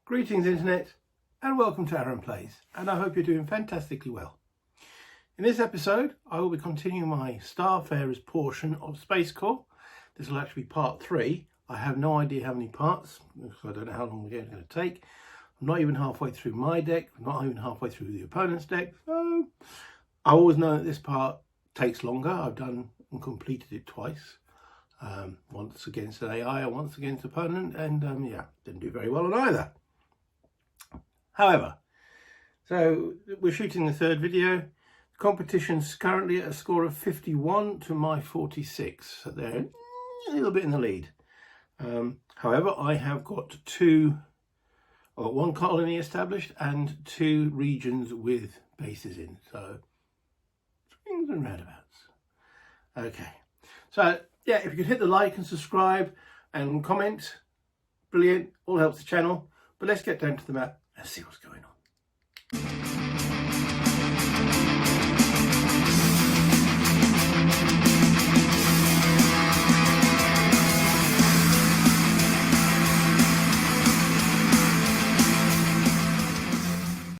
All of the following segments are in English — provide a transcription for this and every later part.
Greetings Internet and welcome to Aaron Plays, and I hope you're doing fantastically well. In this episode I will be continuing my Starfarers portion of SPACECORP. This will actually be part 3. I have no idea how many parts, so I don't know how long the game is going to take. I'm not even halfway through my deck, I'm not even halfway through the opponent's deck, so I always know that this part takes longer. I've done and completed it twice. Once against an AI and once against opponent, and yeah, didn't do very well on either. However, so we're shooting the third video. The competition's currently at a score of 51 to my 46, so they're a little bit in the lead. However, I have got one colony established and 2 regions with bases in, so swings and roundabouts. Okay, so yeah, if you could hit the like and subscribe and comment, brilliant, all helps the channel. But let's get down to the map and see what's going on.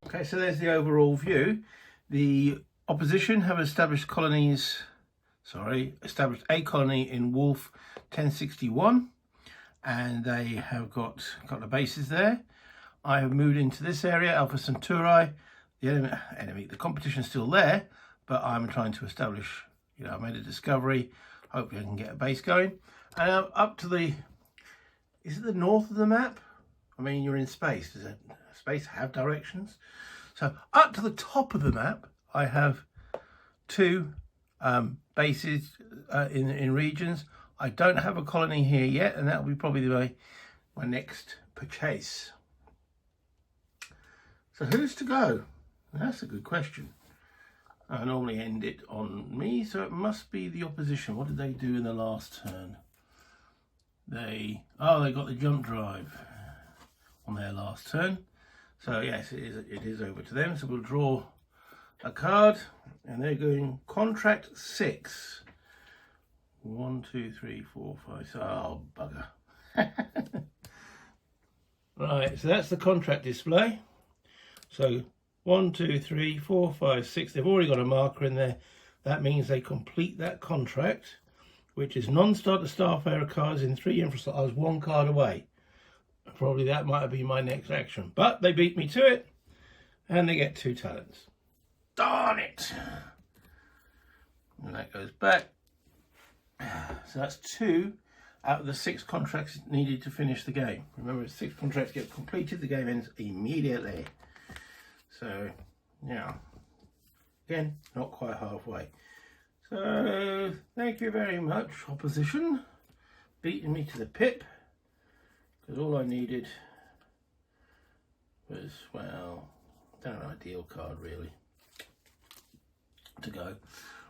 Okay, so there's the overall view. The opposition have established a colony in Wolf 1061, and they have got the bases there. I have moved into this area, Alpha Centauri. The competition's still there, but I'm trying to establish, I made a discovery. Hopefully I can get a base going. And up to is it the north of the map? I mean, you're in space. Does space have directions? So up to the top of the map, I have 2 bases in regions. I don't have a colony here yet, and that will be probably my next purchase. So who's to go? That's a good question. I normally end it on me, so it must be the opposition. What did they do in the last turn? They got the jump drive on their last turn. So yes, it is over to them. So we'll draw a card, and they're going contract 6. 1, 2, 3, 4, 5. Oh, bugger. Right, so that's the contract display. So 1, 2, 3, 4, 5, 6. They've already got a marker in there. That means they complete that contract, which is non-starter Starfarer cards in 3 infrastructure. I was 1 card away. Probably that might be my next action. But they beat me to it, and they get 2 talents. Darn it! And that goes back. So that's 2 out of the 6 contracts needed to finish the game. Remember, if 6 contracts get completed, the game ends immediately. So, yeah, again, not quite halfway. So, thank you very much, opposition, beating me to the pip, because all I needed was, well, not an ideal card really to go.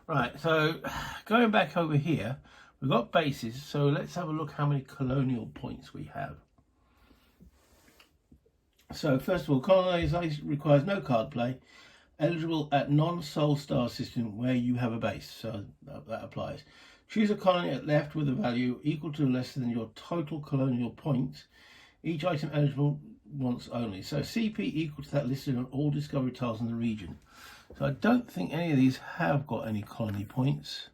Right, so going back over here, we've got bases, so let's have a look how many colonial points we have. So first of all, colonization requires no card play, eligible at non-Sol Star system where you have a base, so that applies. Choose a colony at left with a value equal to or less than your total colonial points. Each item eligible once only. So CP equal to that listed on all discovery tiles in the region. So I don't think any of these have got any colony points,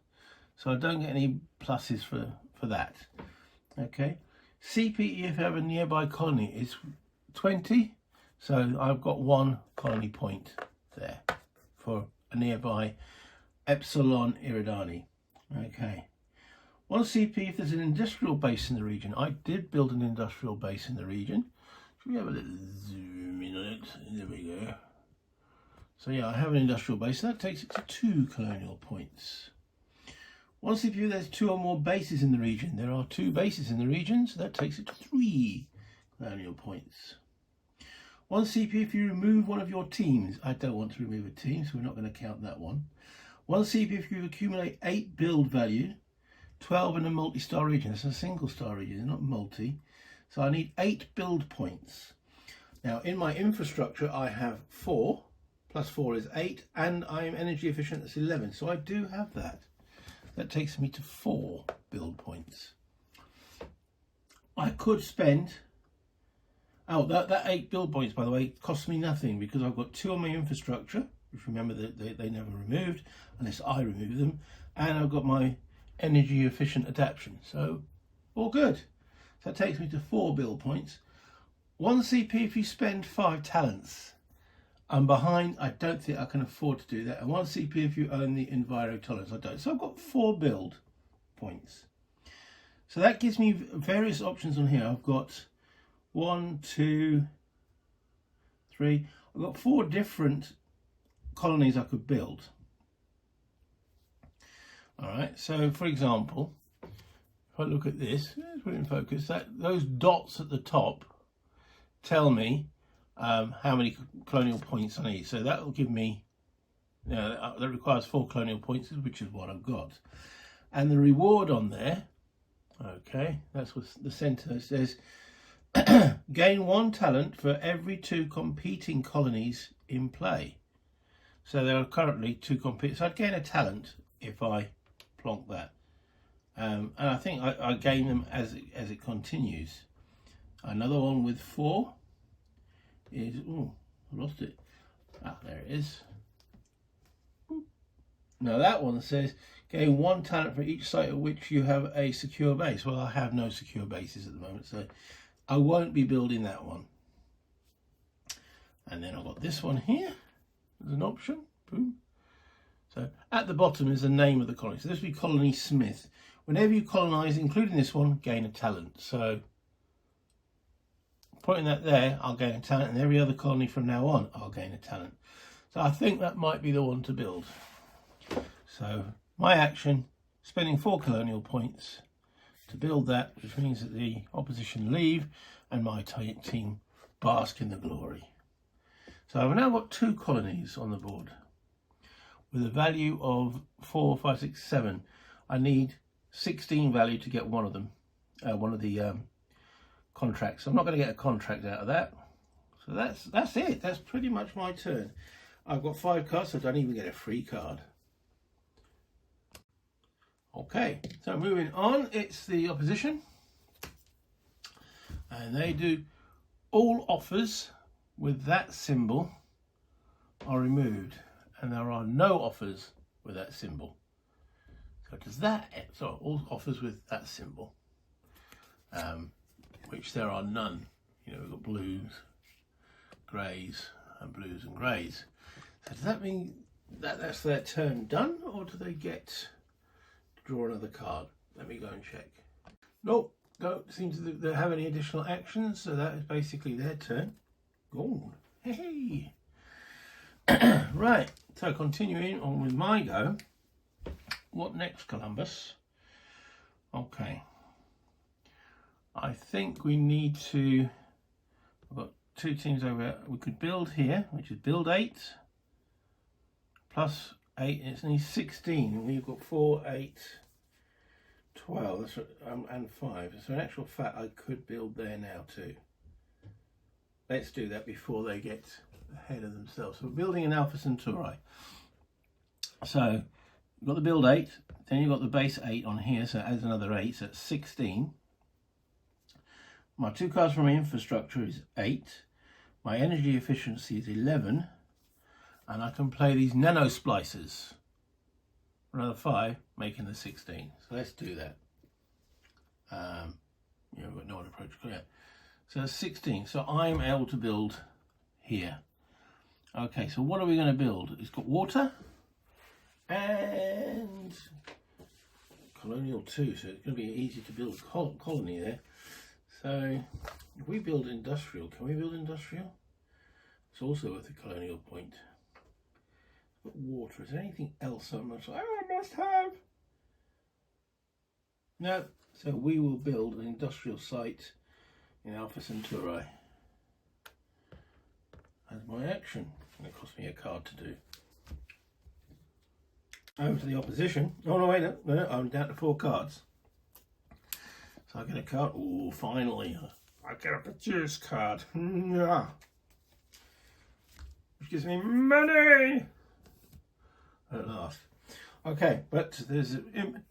so I don't get any pluses for that. Okay, CP if you have a nearby colony is 20, so I've got 1 colony point there for a nearby Epsilon Iridani. Okay, 1 CP if there's an industrial base in the region. I did build an industrial base in the region. Should we have a little zoom in on it? There we go. So yeah, I have an industrial base, so that takes it to 2 colonial points. 1 CPU, there's 2 or more bases in the region. There are 2 bases in the region, so that takes it to 3 colonial points. 1 CPU if you remove one of your teams. I don't want to remove a team, so we're not going to count that one. 1 CPU if you accumulate 8 build value, 12 in a multi-star region. It's a single star region, not multi. So I need 8 build points. Now in my infrastructure I have 4, plus 4 is 8, and I'm energy efficient, that's 11. So I do have that. That takes me to 4 build points. I could spend Oh, that 8 build points, by the way, cost me nothing because I've got 2 on my infrastructure, which remember that they never removed unless I remove them, and I've got my energy efficient adaptation. So all good. So that takes me to 4 build points. 1 CP if you spend 5 talents. I'm behind. I don't think I can afford to do that. And 1 CP if you own the Enviro tolerance. I don't. So I've got 4 build points. So that gives me various options on here. I've got 1, 2, 3. I've got 4 different colonies I could build. All right. So for example, if I look at this, let's put it in focus. Those dots at the top tell me how many colonial points I need. So that will give me, that requires 4 colonial points, which is what I've got. And the reward on there, okay, that's what the center says, gain 1 talent for every 2 competing colonies in play. So there are currently 2 competing, so I'd gain a talent if I plonk that. And I think I gain them as it continues. Another one with 4 is, oh, I lost it. Ah, there it is. Now that one says gain 1 talent for each site at which you have a secure base. Well, I have no secure bases at the moment, so I won't be building that one. And then I've got this one here as an option. Boom. So at the bottom is the name of the colony. So this will be Colony Smith. Whenever you colonize, including this one, gain a talent. So putting that there, I'll gain a talent, and every other colony from now on, I'll gain a talent. So I think that might be the one to build. So my action, spending 4 colonial points to build that, which means that the opposition leave and my team bask in the glory. So I've now got 2 colonies on the board with a value of 4, 5, 6, 7. I need 16 value to get one of them, one of the contracts. I'm not going to get a contract out of that. So that's it. That's pretty much my turn. I've got 5 cards, so I don't even get a free card. Okay, so moving on, it's the opposition. And they do all offers with that symbol are removed. And there are no offers with that symbol. So does that, so all offers with that symbol, which there are none. You know, we've got blues, greys, and blues and greys. So does that mean that that's their turn done, or do they get to draw another card? Let me go and check. Nope, don't seem to have any additional actions, so that is basically their turn. Gold. Hey! Right, so continuing on with my go. What next, Columbus? Okay. I think we need to, I've got 2 teams over, we could build here, which is build 8 plus 8, and it's only 16. We've got 4, 8, 12, that's, and 5. So in actual fact, I could build there now too. Let's do that before they get ahead of themselves. So we're building an Alpha Centauri. So you've got the build 8, then you've got the base 8 on here, so it adds another 8, so that's 16. My 2 cards from my infrastructure is 8. My energy efficiency is 11. And I can play these nano splicers for another 5, making the 16. So let's do that. Yeah, we've got no one approach yet. So that's 16. So I'm able to build here. Okay, so what are we going to build? It's got water and colonial 2, so it's going to be easy to build a colony there. So if we build industrial, can we build industrial? It's also worth a colonial point. But water, is there anything else I must have? No, so we will build an industrial site in Alpha Centauri as my action. And it cost me a card to do. Over to the opposition. Oh no, wait, no, I'm down to 4 cards. So I get a card. Oh, finally, I get a produce card. Yeah. Which gives me money at last. Okay, but there's an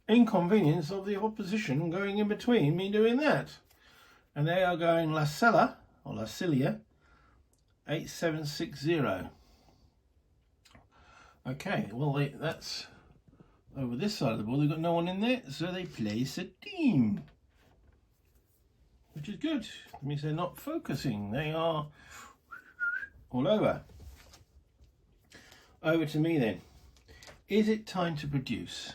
inconvenience of the opposition going in between me doing that. And they are going La Sella or Lacilia 8760. Okay, well that's over this side of the board. They've got no one in there, so they place a team, which is good. It means they're not focusing. They are all over. Over to me then. Is it time to produce?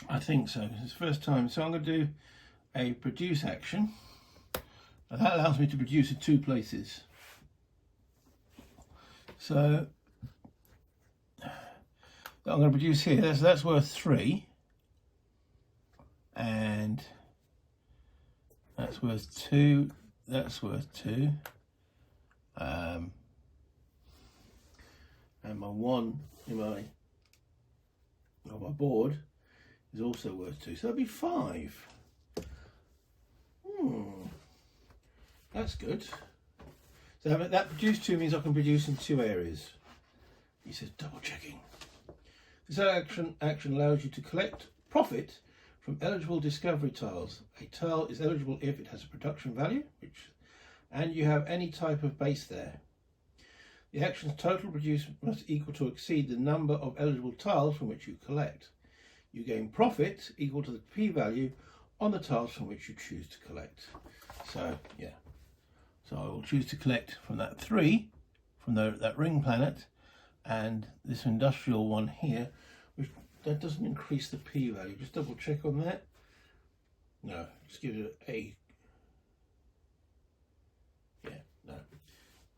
I think so. It's the first time. So I'm going to do a produce action. And that allows me to produce in 2 places. So I'm going to produce here. So that's worth 3. And that's worth 2. That's worth 2. And my 1 in my board is also worth 2, so that'd be 5. That's good. So that produce 2 means I can produce in 2 areas. He says double checking. This action allows you to collect profit from eligible discovery tiles. A tile is eligible if it has a production value, and you have any type of base there. The action's total produce must equal to exceed the number of eligible tiles from which you collect. You gain profit equal to the p-value on the tiles from which you choose to collect. So yeah, so I will choose to collect from that 3, from that ring planet, and this industrial one here, which that doesn't increase the p-value. Just double check on that. No, just give it a. Yeah, no.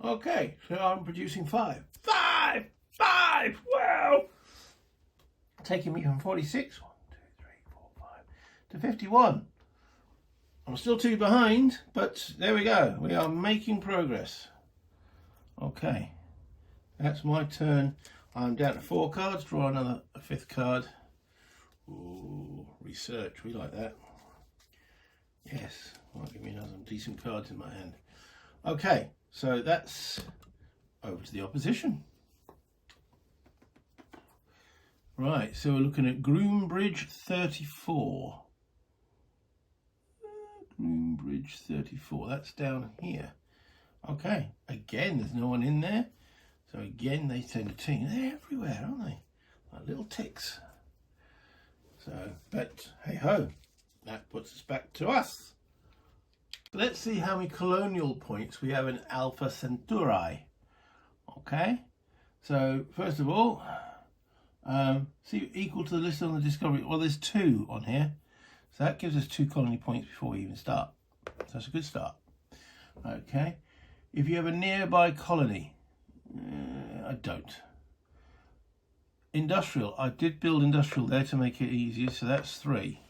Okay, so I'm producing 5. 5! Wow! Taking me from 46, 1, 2, 3, 4, 5, to 51. I'm still 2 behind, but there we go. We are making progress. Okay, that's my turn. I'm down to 4 cards. Draw another 5th card. Ooh, research. We like that. Yes, might give me another decent cards in my hand. Okay, so that's over to the opposition. Right, so we're looking at Groombridge 34. Groombridge 34, that's down here. Okay, again, there's no one in there. So again, they tend to team. They're everywhere, aren't they? Like little ticks. So, but hey ho, that puts us back to us. Let's see how many colonial points we have in Alpha Centauri. Okay, so first of all, see equal to the list on the discovery. Well, there's 2 on here, so that gives us 2 colony points before we even start. So that's a good start. Okay, if you have a nearby colony, I don't. Industrial, I did build industrial there to make it easier, so that's 3.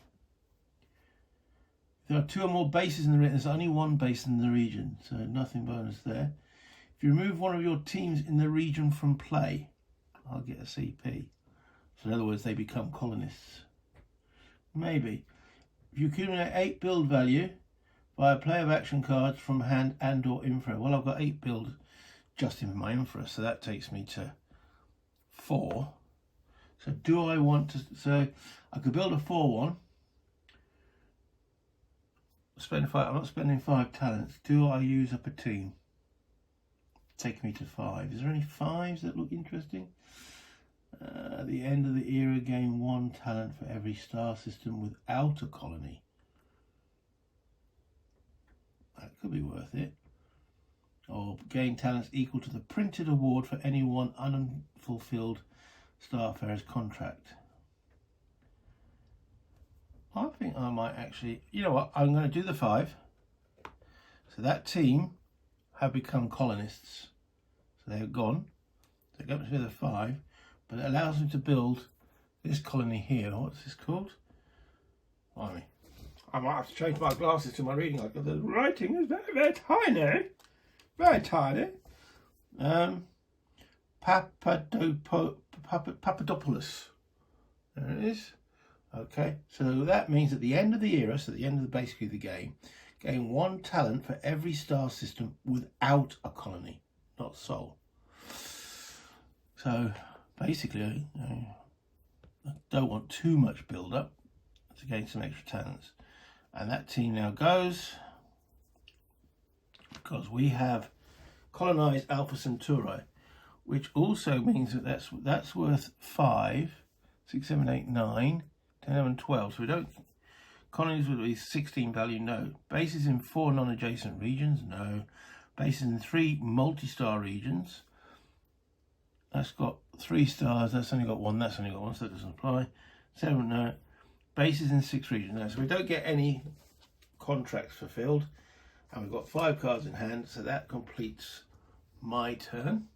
There are 2 or more bases in the region. There's only 1 base in the region, so nothing bonus there. If you remove one of your teams in the region from play, I'll get a CP. So in other words, they become colonists. Maybe. If you accumulate 8 build value via play of action cards from hand and or infra. Well, I've got 8 build just in my infra, so that takes me to 4. So do I want to, so I could build a 4-1. Spend 5, I'm not spending 5 talents. Do I use up a team? Take me to 5. Is there any 5s that look interesting? At the end of the era, gain 1 talent for every star system without a colony. That could be worth it. Or gain talents equal to the printed award for any 1 unfulfilled Starfarers contract. I think I might actually, you know what, I'm going to do the 5. So that team have become colonists. So they're gone. So it comes with a 5, but it allows them to build this colony here. What's this called? Blimey. I might have to change my glasses to my reading. Like the writing is very, very tiny. Very tiny. Papadopoulos. There it is. Okay, so that means at the end of the era, so at the end of basically the game, gain 1 talent for every star system without a colony, not Sol. So basically, I don't want too much build up to gain some extra talents. And that team now goes, because we have colonized Alpha Centauri, which also means that that's worth 5, 6, 7, 8, 9, 10, 11, 12. So we don't, colonies would be 16 value, no. Bases in 4 non-adjacent regions, no. Bases in 3 multi-star regions. That's got 3 stars, that's only got 1, that's only got 1, so that doesn't apply. 7, no. Bases in 6 regions, no. So we don't get any contracts fulfilled. And we've got 5 cards in hand, so that completes my turn.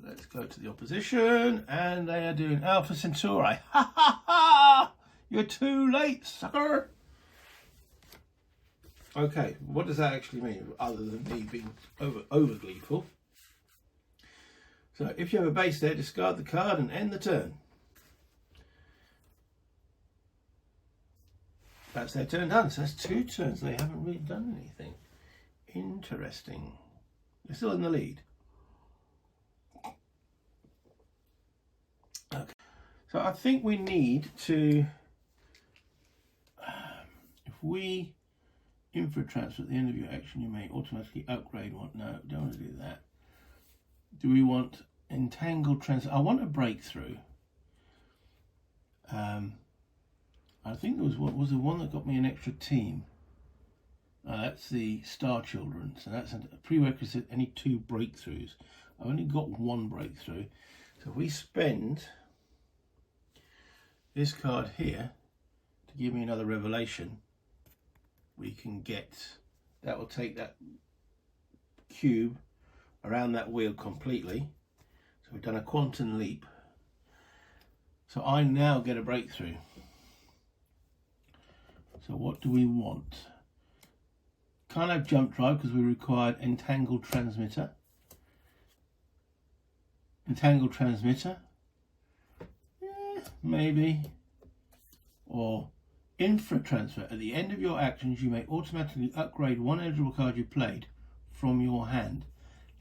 Let's go to the opposition, and they are doing Alpha Centauri. Ha ha ha! You're too late, sucker! Okay, what does that actually mean, other than me being over gleeful? So, if you have a base there, discard the card and end the turn. That's their turn done, so that's 2 turns. They haven't really done anything. Interesting. They're still in the lead. Okay. So I think we need to, if we infra transfer at the end of your action, you may automatically upgrade one. No, don't want to do that. Do we want entangled transfer? I want a breakthrough. I think there was the one that got me an extra team. That's the Star Children, so that's a prerequisite, any 2 breakthroughs. I've only got 1 breakthrough. So if we spend this card here to give me another revelation, we can get, that will take that cube around that wheel completely. So we've done a quantum leap. So I now get a breakthrough. So what do we want? Can't have jump drive because we required entangled transmitter. Entangled transmitter. Yeah, maybe. Or infra transfer. At the end of your actions, you may automatically upgrade 1 eligible card you played from your hand.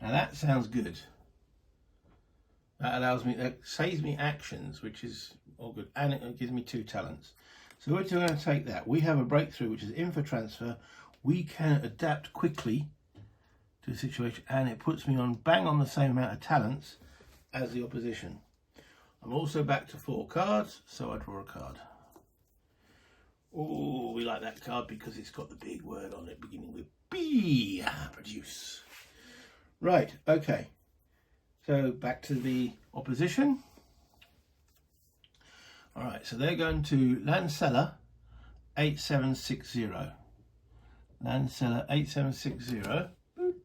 Now that sounds good. That allows me, that saves me actions, which is all good, and it gives me 2 talents. So we're going to take that. We have a breakthrough, which is infra transfer. We can adapt quickly to the situation, and it puts me on bang on the same amount of talents as the opposition. I'm also back to 4 cards, so I draw a card. Oh, we like that card because it's got the big word on it beginning with B. Produce. Right, okay. So back to the opposition. All right, so they're going to Lancella 8760. Lancella 8760. Boop,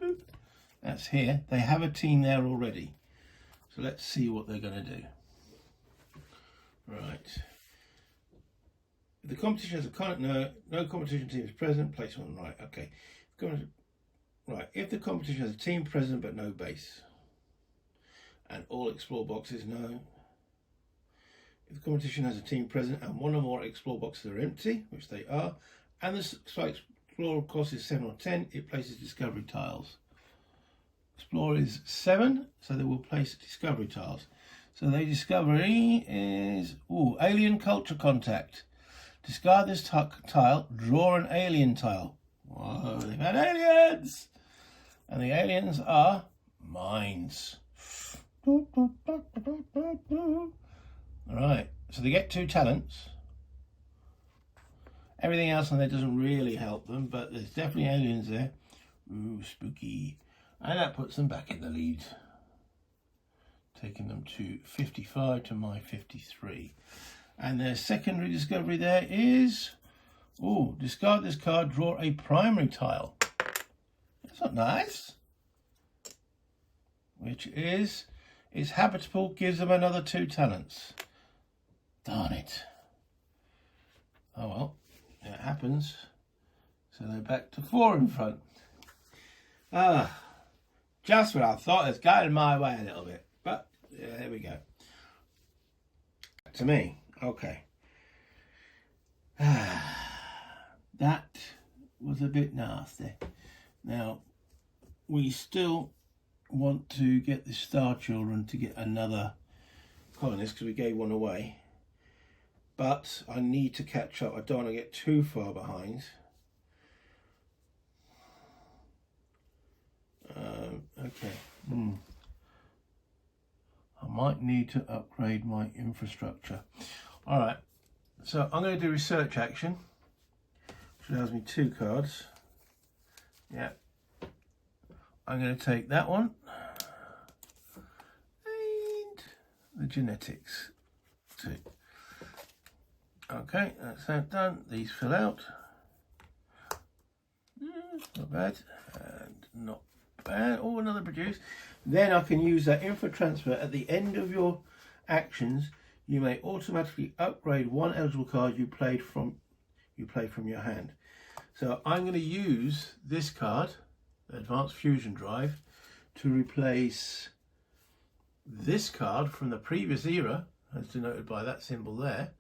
boop. That's here. They have a team there already. So let's see what they're going to do. Right. If the competition has a no competition team is present, place one. Right, okay. Right, if the competition has a team present but no base, and all explore boxes, no. If the competition has a team present and 1 or more explore boxes are empty, which they are, and the explore cost is 7 or 10, it places discovery tiles. Explore is 7, so they will place discovery tiles. So the discovery is alien culture contact. Discard this tile, draw an alien tile. Whoa, they've had aliens! And the aliens are mines. Alright, so they get 2 talents. Everything else on there doesn't really help them, but there's definitely aliens there. Ooh, spooky. And that puts them back in the lead. Taking them to 55 to my 53. And their secondary discovery there is, discard this card, draw a primary tile. That's not nice. Which is, it's habitable, gives them another 2 talents. Darn it. Oh well, it happens. So they're back to 4 in front. Just what I thought. It's gotten my way a little bit. But, yeah, there we go. Back to me. Okay. That was a bit nasty. Now, we still want to get the Star Children to get another colonist because we gave one away. but I need to catch up. I don't want to get too far behind. Okay. I might need to upgrade my infrastructure. All right. So I'm going to do research action, which allows me 2 cards. Yeah. I'm going to take that one and the genetics too. Okay, that's that done. These fill out. Not bad. And not bad. Oh, another produce. Then I can use that info transfer at the end of your actions. You may automatically upgrade 1 eligible card you played from your hand. So I'm going to use this card, the Advanced Fusion Drive, to replace this card from the previous era, as denoted by that symbol there.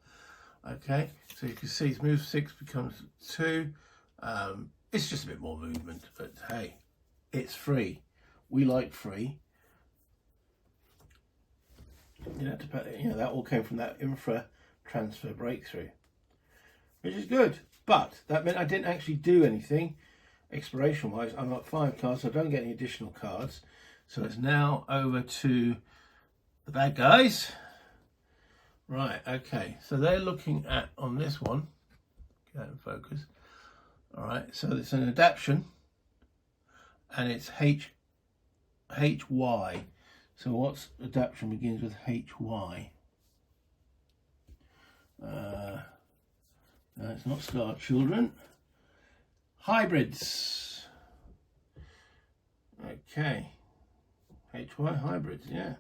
Okay, so you can see move 6 becomes 2. It's just a bit more movement, but hey, it's free. We like free. You know, that all came from that infra transfer breakthrough, which is good. But that meant I didn't actually do anything exploration wise. I'm at 5 cards, so I don't get any additional cards. So it's now over to the bad guys. Right, okay, so they're looking at, on this one, get out in focus. All right, so it's an adaptation, and it's HY. So what's adaptation begins with HY? No, it's not Star Children. Hybrids. Okay, HY hybrids, yeah.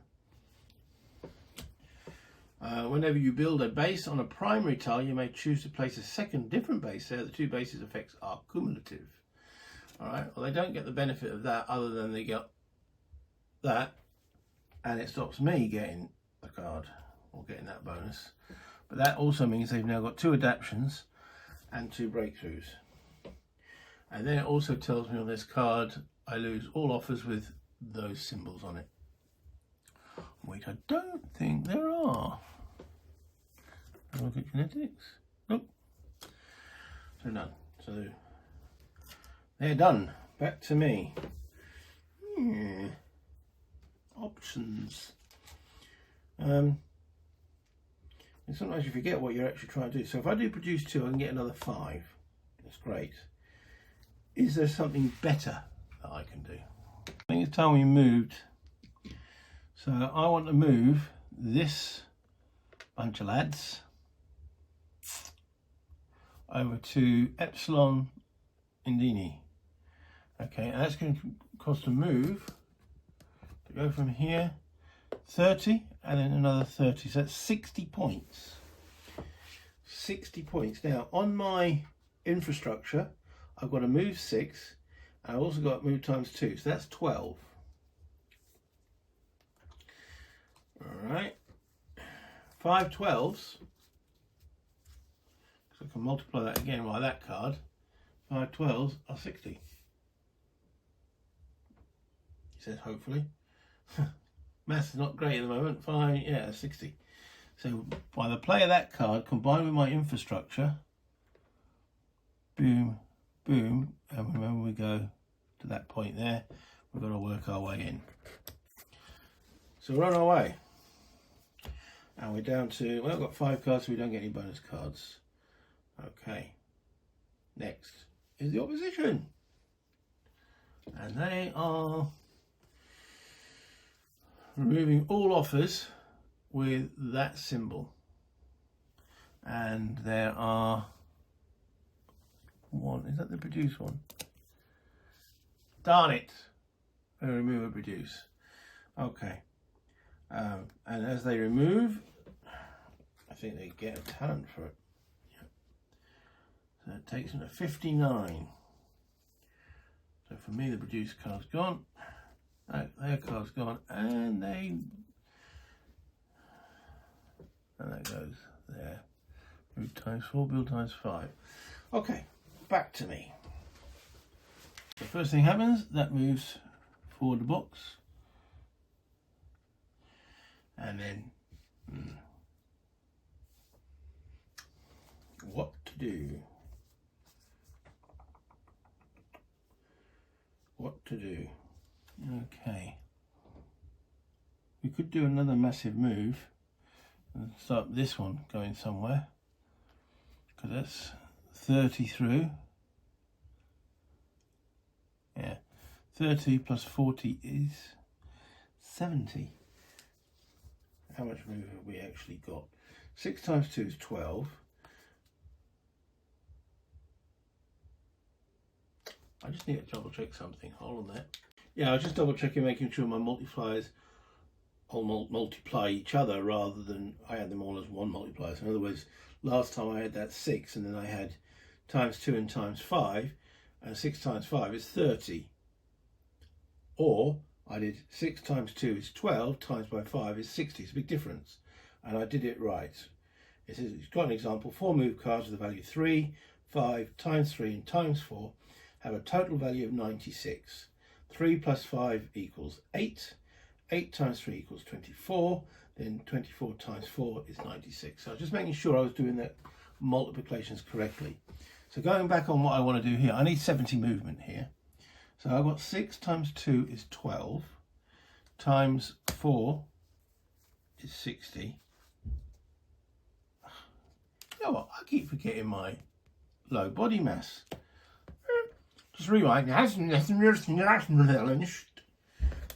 Whenever you build a base on a primary tile, you may choose to place a second different base there. The 2 bases effects are cumulative. All right, well, they don't get the benefit of that other than they get that, and it stops me getting the card or getting that bonus. But that also means they've now got 2 adaptions and 2 breakthroughs. And then it also tells me on this card I lose all offers with those symbols on it. Wait, I don't think there are. Have a look at genetics. Nope. So none. So they're done. Back to me. Options. And sometimes you forget what you're actually trying to do. So if I do produce 2, I can get another 5. That's great. Is there something better that I can do? I think it's time we moved. So I want to move this bunch of lads over to Epsilon Indini. Okay, and that's going to cost a move to go from here 30 and then another 30. So that's 60 points. 60 points. Now on my infrastructure, I've got to move 6, and I've also got to move times 2, so that's 12. Alright, 5 12s, so I can multiply that again by that card. 5 12s are 60. He says hopefully. Maths is not great at the moment. 5, yeah, 60. So by the play of that card combined with my infrastructure, boom, boom, and remember we go to that point there, we've got to work our way in. So we're on our way. And we're down to, well, I've got 5 cards, so we don't get any bonus cards. Okay. Next is the opposition. And they are removing all offers with that symbol. And there are one, is that the produce one? Darn it. Remove a produce. Okay. And as they remove, I think they get a talent for it. Yep. So it takes them to 59. So for me, the produce card's gone. Their card's gone, and that goes there. Move times 4, build times 5. Okay, back to me. The first thing happens, that moves forward the box. And then What to do? What to do? Okay. We could do another massive move and start this one going somewhere, because that's 30 through. Yeah, 30 plus 40 is 70. How much move have we actually got? 6 times 2 is 12. I just need to double check something. Hold on there. Yeah, I was just double checking, making sure my multipliers all multiply each other rather than I had them all as one multiplier. So in other words, last time I had that 6 and then I had times 2 and times 5, and 6 times 5 is 30. Or I did 6 times 2 is 12, times by 5 is 60. It's a big difference. And I did it right. It says, it's got an example, 4 move cards with the value 3, 5, times 3 and times 4 have a total value of 96. 3 plus 5 equals 8. 8 times 3 equals 24, then 24 times 4 is 96. So I was just making sure I was doing the multiplications correctly. So going back on what I want to do here, I need 70 movement here. So I've got 6 times 2 is 12, times 4 is 60. You know what, I keep forgetting my low body mass. Just rewind.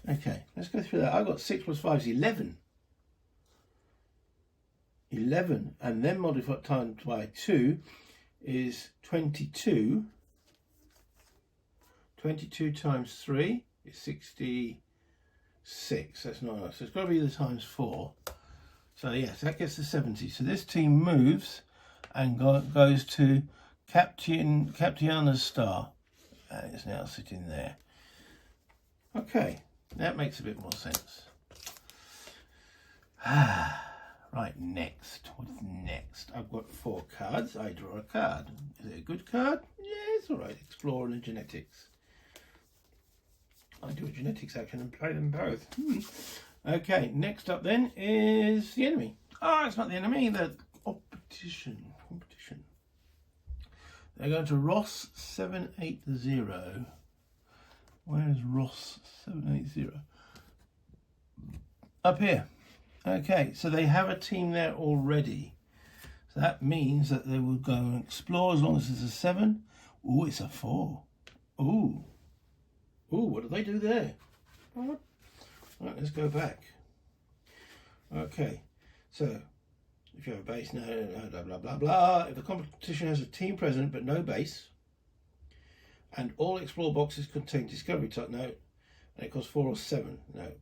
Okay, let's go through that. I've got 6 plus 5 is 11. 11, and then multiplied times by 2 is 22. 22 times 3 is 66. That's not enough. So it's got to be the times 4. So yes, that gets to 70. So this team moves and goes to Captiana's star. And it's now sitting there. Okay. That makes a bit more sense. Right, next. What's next? I've got 4 cards. I draw a card. Is it a good card? Yeah, it's all right. Explore and genetics. I do a genetics action and play them both. Okay, next up then is the enemy. Oh, it's not the enemy, the competition. They're going to Ross 780. Where is Ross 780? Up here. Okay, so they have a team there already. So that means that they will go and explore as long as it's a 7. Ooh, it's a 4. Ooh. Ooh, what do they do there? Right, let's go back. Okay, so if you have a base, no, blah, blah, blah, blah. If the competition has a team present but no base, and all explore boxes contain discovery type, no, and it costs 4 or 7, no.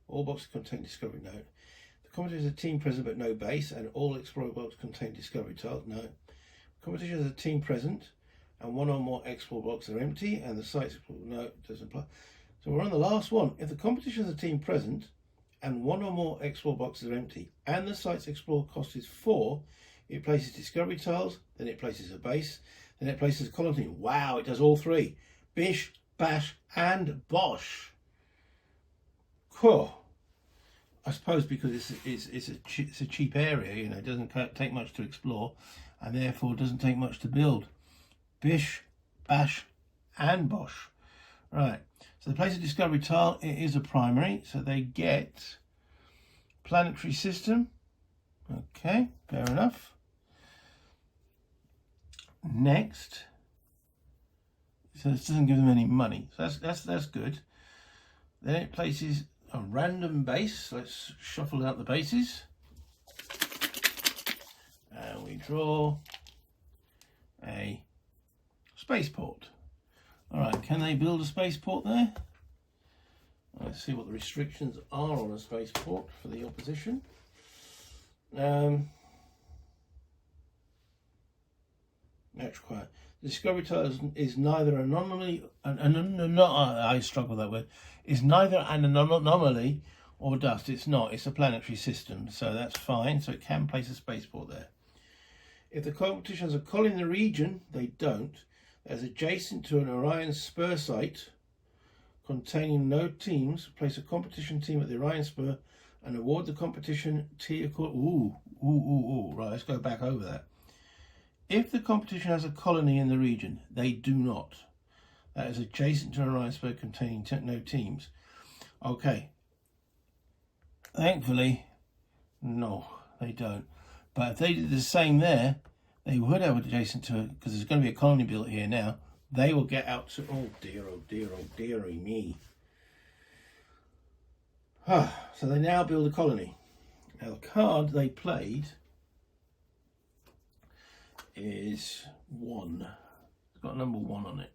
All boxes contain discovery, no. The competition has a team present but no base, and all explore boxes contain discovery tiles, no. The competition has a team present, and 1 or more explore boxes are empty, and the sites explore, no, it doesn't apply. So we're on the last one. If the competition has a team present, and 1 or more explore boxes are empty, and the sites explore cost is 4, it places discovery tiles, then it places a base, then it places a colony. Wow, it does all 3. Bish, bash, and bosh. Cool. I suppose because it's a cheap area, you know, it doesn't take much to explore, and therefore doesn't take much to build. Bish, bash, and bosh. Right. So the place of discovery tile, it is a primary, so they get planetary system. Okay, fair enough. Next, so this doesn't give them any money, so that's good. Then it places a random base. Let's shuffle out the bases, and we draw a spaceport. All right, can they build a spaceport there? Let's see what the restrictions are on a spaceport for the opposition. That's required. The discovery tile is neither anomaly, I struggle with that word, is neither an anomaly or dust. It's not, it's a planetary system, so that's fine. So it can place a spaceport there. If the competition has a colony in the region, they don't, as adjacent to an Orion spur site containing no teams, place a competition team at the Orion spur and award the competition T equal. Right, let's go back over that. if the competition has a colony in the region, they do not. That is adjacent to an iceberg containing no teams. Okay. Thankfully, no, they don't. But if they did the same there, they would have adjacent to it, because there's going to be a colony built here now. They will get out to, oh dear, oh dear, oh dearie me. So they now build a colony. Now the card they played is 1. It's got number 1 on it.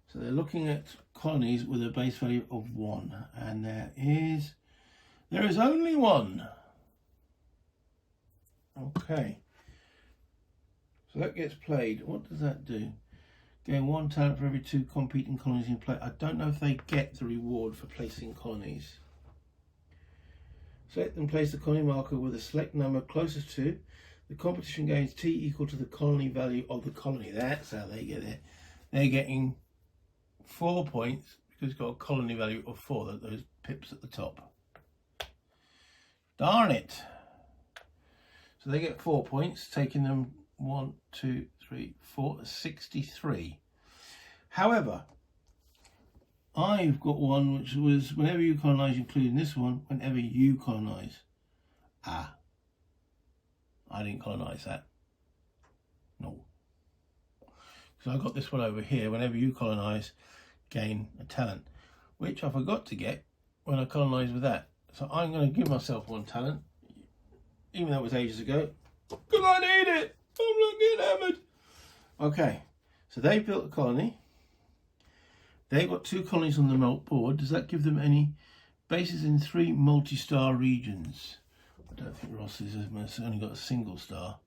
So they're looking at colonies with a base value of 1. And there is only 1. Okay. So that gets played. What does that do? Gain 1 talent for every 2 competing colonies in play. I don't know if they get the reward for placing colonies. Select and place the colony marker with a select number closest to. The competition gains T equal to the colony value of the colony. That's how they get it. They're getting 4 points because it's got a colony value of 4, those pips at the top. Darn it. So they get 4 points, taking them 1, 2, 3, 4, 63. However, I've got one which was whenever you colonise, including this one, whenever you colonise. I didn't colonise that. No. So I got this one over here, whenever you colonise, gain a talent, which I forgot to get when I colonised with that. So I'm going to give myself 1 talent, even though it was ages ago, because I need it. I'm not getting hammered. Okay, so they built a colony. They've got 2 colonies on the board. Does that give them any bases in 3 multi-star regions? I don't think Ross has only got a single star.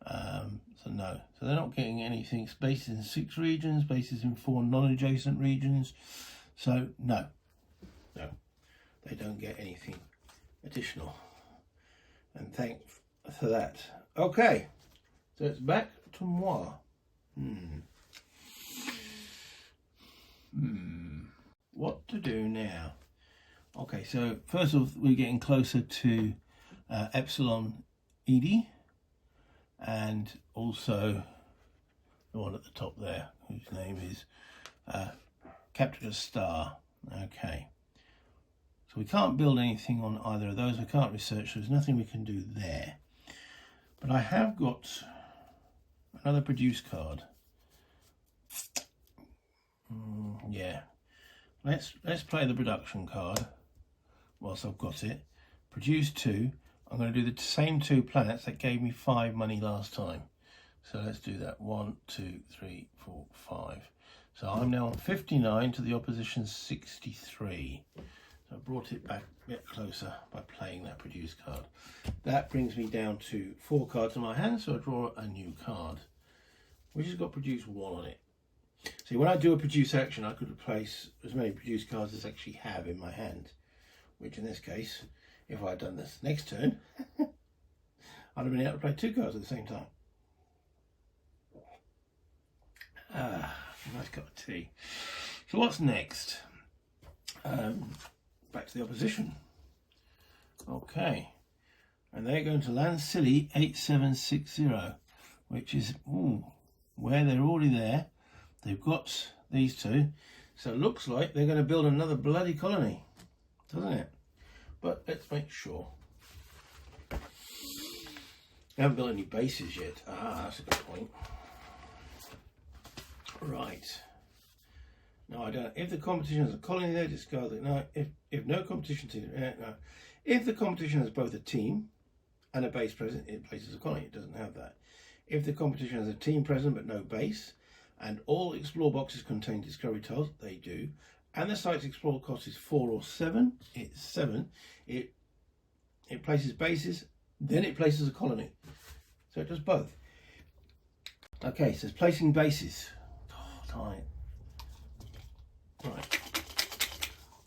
So no. So they're not getting anything. Bases in 6 regions, bases in 4 non-adjacent regions. So no. No. They don't get anything additional. And thanks for that. Okay. So it's back to moi. What to do now? Okay, so first of all, we're getting closer to Epsilon Ed, and also the one at the top there, whose name is Captured a Star. Okay, so we can't build anything on either of those. We can't research. There's nothing we can do there. But I have got another produce card. Yeah, let's play the production card whilst I've got it. Produce 2. I'm going to do the same 2 planets that gave me 5 money last time. So let's do that. 1, 2, 3, 4, 5. So I'm now on 59 to the opposition's 63. So I brought it back a bit closer by playing that produce card. That brings me down to 4 cards in my hand, so I draw a new card, which has got produce 1 on it. See, when I do a produce action, I could replace as many produce cards as I actually have in my hand, which in this case, if I had done this next turn, I'd have been able to play 2 cards at the same time. Nice cup of tea. So what's next? Back to the opposition. Okay. And they're going to land silly 8760, which is where they're already there. They've got these 2, so it looks like they're going to build another bloody colony, doesn't it? But let's make sure. They haven't built any bases yet. That's a good point. Right. No, I don't. If the competition has a colony there, discard it. No, if no competition team, no. If the competition has both a team and a base present, it places a colony. It doesn't have that. If the competition has a team present but no base, and all explore boxes contain discovery tiles, they do, and the site's explore cost is 4 or 7, it's 7, it places bases, then it places a colony. So it does both. Okay, so it's placing bases. Tight. Right.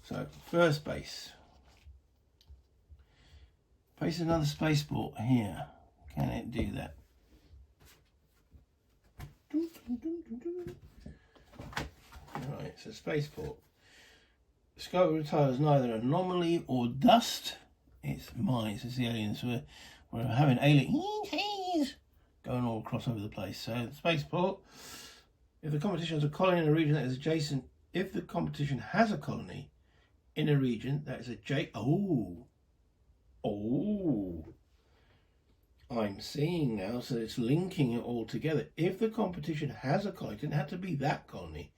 So first base. Place another spaceport here. Can it do that? Right, so spaceport. The scope of the tile is neither anomaly or dust. It's mine. It's the aliens. We're having aliens going all across over the place. So spaceport, if the competition has a colony in a region that is adjacent, if the competition has a colony in a region that is adjacent, I'm seeing now, so it's linking it all together. If the competition has a colony, it didn't have to be that colony,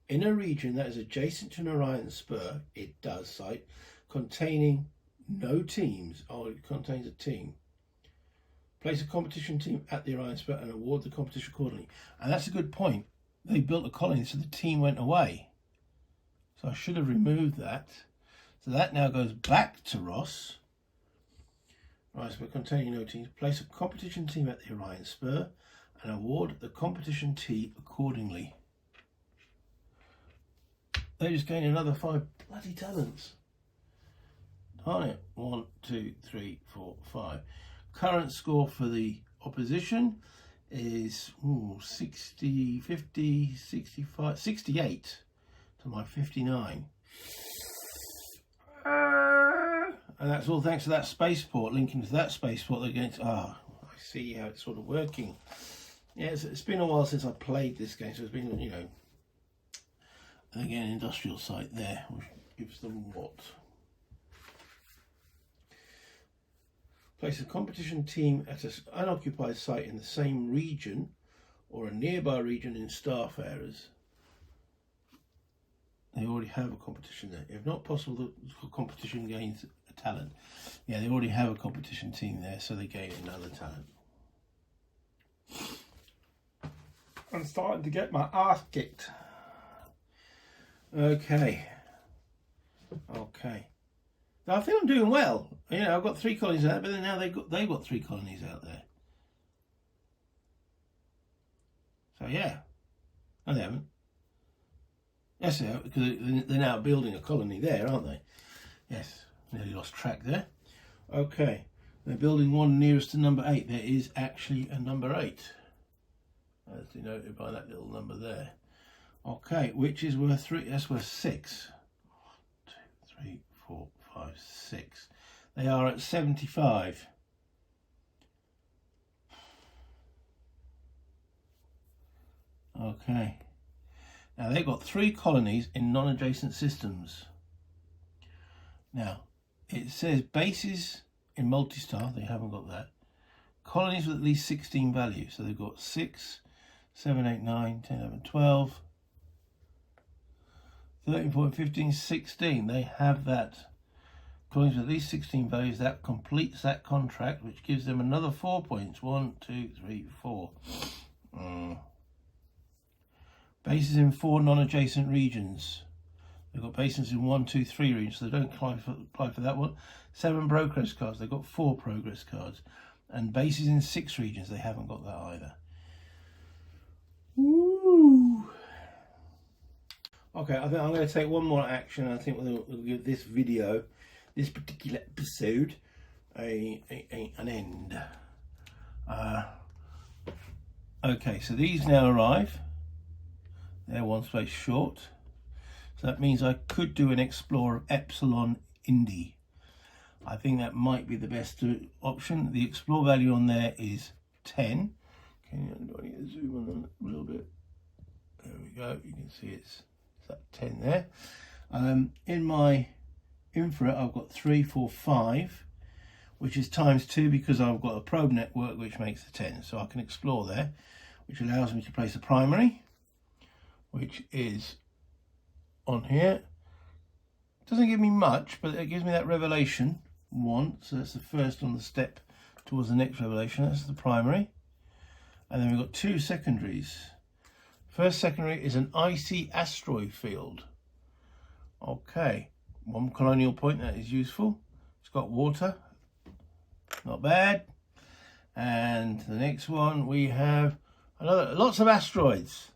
in a region that is adjacent to an Orion spur, it does cite, containing no teams, it contains a team. Place a competition team at the Orion spur and award the competition accordingly. And that's a good point. They built a colony, so the team went away. So I should have removed that. So that now goes back to Ross. Right, so we're containing no teams. Place a competition team at the Orion spur and award the competition team accordingly. They just gained another 5 bloody talents. Darn it. 1, 2, 3, 4, 5. Current score for the opposition is 60, 50, 65, 68 to my 59. And that's all thanks to that spaceport, linking to that spaceport against. I see how it's sort of working. Yeah, it's been a while since I played this game, so it's been, you know. And again, industrial site there, which gives them what? Place a competition team at an unoccupied site in the same region or a nearby region in Starfarers. They already have a competition there. If not possible, the competition gains a talent. Yeah, they already have a competition team there, so they gain another talent. I'm starting to get my ass kicked. Okay. I think I'm doing well. You know, I've got 3 colonies out, but then now they've got 3 colonies out there. So yeah. No, they haven't. Yes, they have, because they're now building a colony there, aren't they? Yes, nearly lost track there. Okay, they're building one nearest to number 8. There is actually a number 8, as denoted by that little number there. Okay, which is worth 3. That's worth 6. 1, 2, 3, 4, 5, 6. They are at 75. Okay. Now they've got 3 colonies in non-adjacent systems. Now it says bases in multi-star. They haven't got that. Colonies with at least 16 values. So they've got 6, 7, 8, 9, 10, 11, 12, 13, 14, 15, 16. They have that. Colonies with at least 16 values. That completes that contract, which gives them another 4 points. 1, 2, 3, 4. Bases in 4 non-adjacent regions. They've got bases in 1, 2, 3 regions, so they don't apply for that one. 7 progress cards. They've got 4 progress cards. And bases in 6 regions. They haven't got that either. Woo! Okay, I think I'm going to take one more action. I think we'll give this video, this particular episode, an end. Okay, so these now arrive. They're 1 space short. So that means I could do an Explorer Epsilon Indy. I think that might be the best option. The Explore value on there is 10. Can you zoom on a little bit? There we go. You can see it's that 10 there. In my infra, I've got 3, 4, 5, which is times 2 because I've got a probe network which makes the 10. So I can explore there, which allows me to place a primary, which is on here. Doesn't give me much, but it gives me that revelation 1. So that's the first on the step towards the next revelation. That's the primary. And then we've got 2 secondaries. First secondary is an icy asteroid field. Okay, 1 colonial point, that is useful. It's got water, not bad. And the next one we have lots of asteroids.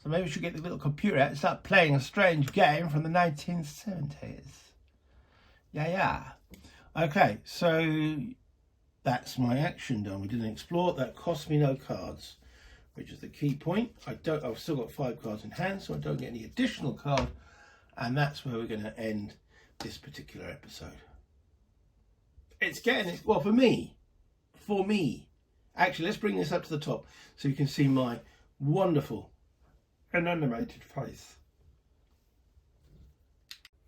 So maybe we should get the little computer out and start playing a strange game from the 1970s. Yeah. Okay, so that's my action done. We didn't explore. That cost me no cards, which is the key point. I've still got 5 cards in hand, so I don't get any additional card. And that's where we're going to end this particular episode. It's getting it. Well, for me, Actually, let's bring this up to the top so you can see my wonderful and animated face.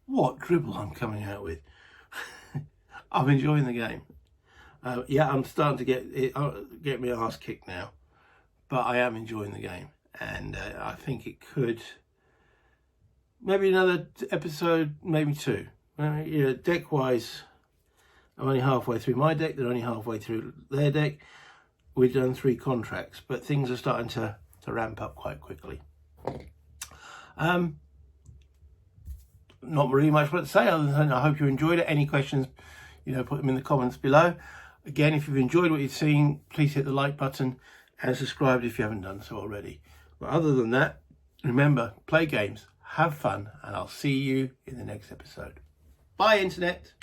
What dribble I'm coming out with. I'm enjoying the game. Yeah, I'm starting to get my ass kicked now, but I am enjoying the game, and I think it could, maybe another episode, maybe two. You know, deck-wise, I'm only halfway through my deck, they're only halfway through their deck. We've done 3 contracts, but things are starting to ramp up quite quickly. Not really much more to say other than I hope you enjoyed it. Any questions, you know, put them in the comments below. Again, if you've enjoyed what you've seen, please hit the like button and subscribe if you haven't done so already. But other than that, remember, play games, have fun, and I'll see you in the next episode. Bye, Internet.